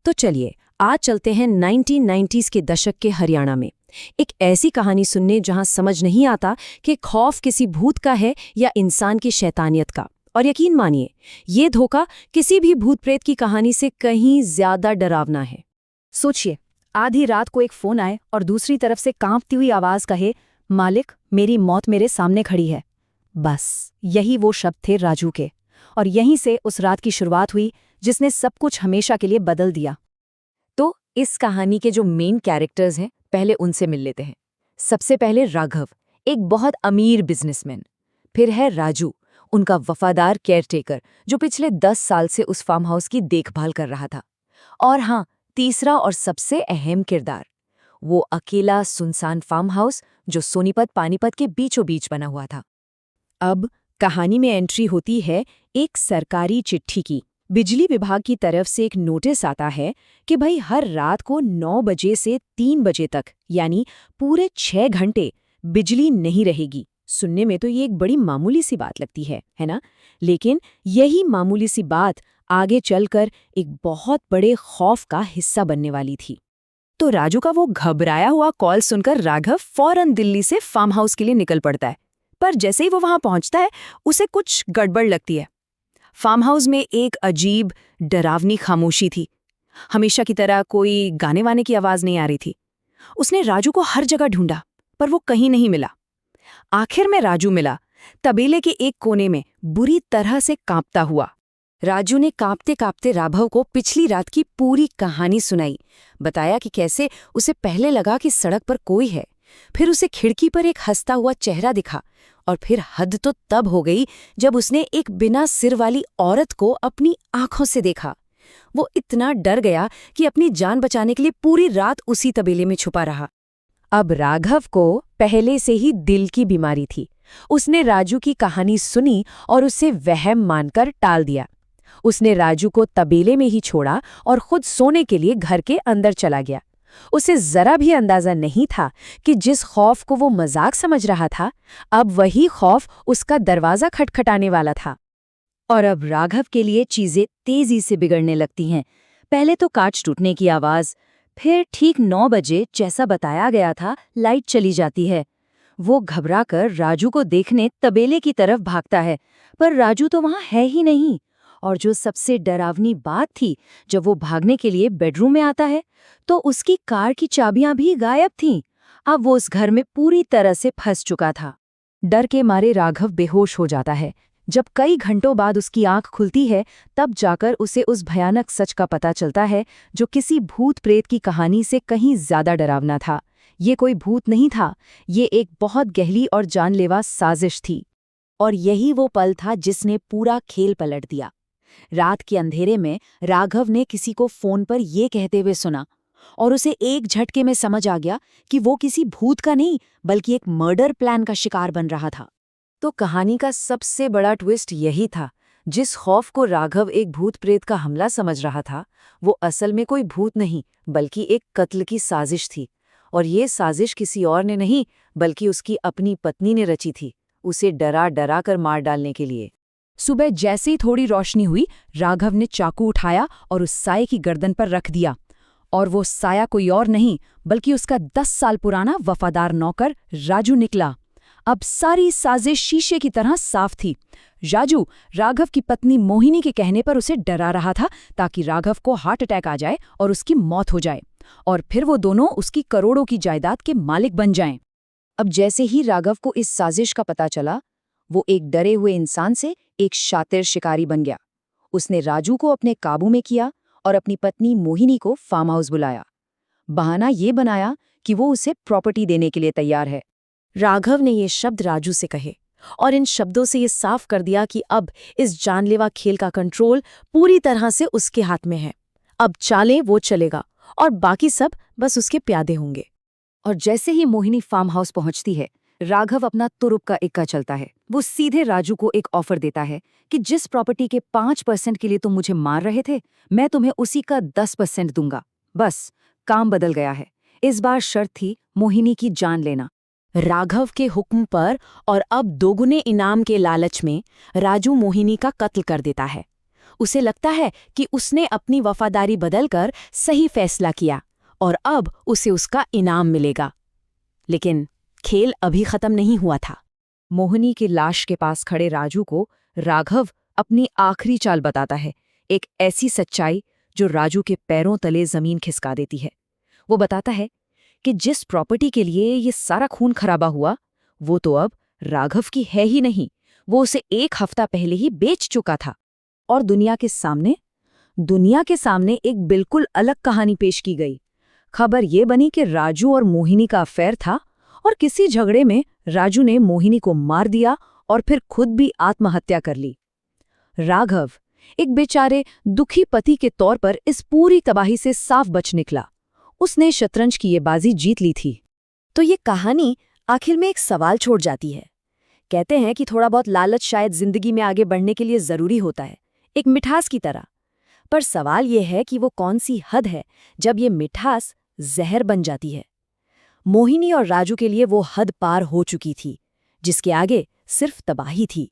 तो चलिए आज चलते हैं 1990s के दशक के हरियाणा में। एक ऐसी कहानी सुनने जहां समझ नहीं आता कि खौफ किसी भूत का है या इंसान की शैतानियत का। और यकीन मानिए, ये धोखा किसी भी भूत प्रेत की कहानी से कहीं ज्यादा डरावना है। सोचिए, आधी रात को एक फोन आए और दूसरी तरफ से कांपती हुई आवाज कहे, मालिक, मेरी मौत मेरे सामने खड़ी है। बस यही वो शब्द थे राजू के, और यहीं से उस रात की शुरुआत हुई जिसने सब कुछ हमेशा के लिए बदल दिया। तो इस कहानी के जो मेन कैरेक्टर्स हैं, पहले उनसे मिल लेते हैं। सबसे पहले राघव, एक बहुत अमीर बिजनेसमैन। फिर है राजू, उनका वफादार केयरटेकर जो पिछले 10 साल से उस फार्म हाउस की देखभाल कर रहा था। और हाँ, तीसरा और सबसे अहम किरदार, वो अकेला सुनसान फार्म हाउस जो सोनीपत पानीपत के बीचों बीच बना हुआ था। अब कहानी में एंट्री होती है एक सरकारी चिट्ठी की। बिजली विभाग की तरफ से एक नोटिस आता है कि भाई हर रात को 9 बजे से 3 बजे तक, यानी पूरे 6 घंटे बिजली नहीं रहेगी। सुनने में तो ये एक बड़ी मामूली सी बात लगती है ना? लेकिन यही मामूली सी बात आगे चलकर एक बहुत बड़े खौफ का हिस्सा बनने वाली थी। तो राजू का वो घबराया हुआ कॉल सुनकर राघव फौरन दिल्ली से फार्म हाउस के लिए निकल पड़ता है। पर जैसे ही वो वहां पहुंचता है, उसे कुछ गड़बड़ लगती है। फार्म हाउस में एक अजीब डरावनी खामोशी थी। हमेशा की तरह कोई गाने वाने की आवाज नहीं आ रही थी। उसने राजू को हर जगह ढूंढा, पर वो कहीं नहीं मिला। आखिर में राजू मिला, तबेले के एक कोने में, बुरी तरह से कांपता हुआ। राजू ने कांपते कांपते राघव को पिछली रात की पूरी कहानी सुनाई। बताया कि कैसे उसे पहले लगा कि सड़क पर कोई है, फिर उसे खिड़की पर एक हंसता हुआ चेहरा दिखा, और फिर हद तो तब हो गई जब उसने एक बिना सिर वाली औरत को अपनी आंखों से देखा। वो इतना डर गया कि अपनी जान बचाने के लिए पूरी रात उसी तबेले में छुपा रहा। अब राघव को पहले से ही दिल की बीमारी थी। उसने राजू की कहानी सुनी और उसे वहम मानकर टाल दिया। उसने राजू को तबेले में ही छोड़ा और खुद सोने के लिए घर के अंदर चला गया। उसे जरा भी अंदाजा नहीं था कि जिस खौफ को वो मजाक समझ रहा था, अब वही खौफ उसका दरवाजा खटखटाने वाला था। और अब राघव के लिए चीजें तेजी से बिगड़ने लगती हैं। पहले तो कांच टूटने की आवाज, फिर ठीक 9 बजे जैसा बताया गया था लाइट चली जाती है। वो घबराकर राजू को देखने तबेले की तरफ भागता है, पर राजू तो वहां है ही नहीं। और जो सबसे डरावनी बात थी, जब वो भागने के लिए बेडरूम में आता है तो उसकी कार की चाबियां भी गायब थीं। अब वो उस घर में पूरी तरह से फंस चुका था। डर के मारे राघव बेहोश हो जाता है। जब कई घंटों बाद उसकी आंख खुलती है, तब जाकर उसे उस भयानक सच का पता चलता है जो किसी भूत प्रेत की कहानी से कहीं ज्यादा डरावना था। ये कोई भूत नहीं था, ये एक बहुत गहरी और जानलेवा साजिश थी। और यही वो पल था जिसने पूरा खेल पलट दिया। रात के अंधेरे में राघव ने किसी को फोन पर ये कहते हुए सुना, और उसे एक झटके में समझ आ गया कि वो किसी भूत का नहीं, बल्कि एक मर्डर प्लान का शिकार बन रहा था। तो कहानी का सबसे बड़ा ट्विस्ट यही था, जिस खौफ को राघव एक भूत प्रेत का हमला समझ रहा था, वो असल में कोई भूत नहीं, बल्कि एक कत्ल की साजिश थी। और ये साजिश किसी और ने नहीं, बल्कि उसकी अपनी पत्नी ने रची थी, उसे डरा डरा कर मार डालने के लिए। सुबह जैसे ही थोड़ी रोशनी हुई, राघव ने चाकू उठाया और उस साये की गर्दन पर रख दिया। और वो साया कोई और नहीं, बल्कि उसका 10 साल पुराना वफादार नौकर राजू निकला। अब सारी साजिश शीशे की तरह साफ थी। राजू राघव की पत्नी मोहिनी के कहने पर उसे डरा रहा था, ताकि राघव को हार्ट अटैक आ जाए और उसकी मौत हो जाए, और फिर वो दोनों उसकी करोड़ों की जायदाद के मालिक बन जाएं। अब जैसे ही राघव को इस साजिश का पता चला, वो एक डरे हुए इंसान से एक शातिर शिकारी बन गया। उसने राजू को अपने काबू में किया और अपनी पत्नी मोहिनी को फार्म हाउस बुलाया। बहाना ये बनाया कि वो उसे प्रॉपर्टी देने के लिए तैयार है। राघव ने ये शब्द राजू से कहे, और इन शब्दों से ये साफ कर दिया कि अब इस जानलेवा खेल का कंट्रोल पूरी तरह से उसके हाथ में है। अब चाले वो चलेगा, और बाकी सब बस उसके प्यादे होंगे। और जैसे ही मोहिनी फार्म हाउस पहुंचती है, राघव अपना तुरुप का इक्का चलता है। वो सीधे राजू को एक ऑफर देता है कि जिस प्रॉपर्टी के 5% के लिए तुम मुझे मार रहे थे, मैं तुम्हें उसी का 10% दूंगा। बस काम बदल गया है। इस बार शर्त थी मोहिनी की जान लेना। राघव के हुक्म पर और अब दोगुने इनाम के लालच में राजू मोहिनी का कत्ल कर देता है। उसे लगता है कि उसने अपनी वफादारी बदलकर सही फैसला किया और अब उसे उसका इनाम मिलेगा। लेकिन खेल अभी खत्म नहीं हुआ था। मोहिनी की लाश के पास खड़े राजू को राघव अपनी आखिरी चाल बताता है, एक ऐसी सच्चाई जो राजू के पैरों तले जमीन खिसका देती है। वो बताता है कि जिस प्रॉपर्टी के लिए ये सारा खून खराबा हुआ, वो तो अब राघव की है ही नहीं, वो उसे 1 हफ्ता पहले ही बेच चुका था। और दुनिया के सामने एक बिल्कुल अलग कहानी पेश की गई। खबर ये बनी कि राजू और मोहिनी का अफेयर था और किसी झगड़े में राजू ने मोहिनी को मार दिया और फिर खुद भी आत्महत्या कर ली। राघव एक बेचारे दुखी पति के तौर पर इस पूरी तबाही से साफ बच निकला। उसने शतरंज की ये बाजी जीत ली थी। तो ये कहानी आखिर में एक सवाल छोड़ जाती है। कहते हैं कि थोड़ा बहुत लालच शायद जिंदगी में आगे बढ़ने के लिए जरूरी होता है, एक मिठास की तरह। पर सवाल ये है कि वो कौन सी हद है जब ये मिठास जहर बन जाती है। मोहिनी और राजू के लिए वो हद पार हो चुकी थी, जिसके आगे सिर्फ तबाही थी।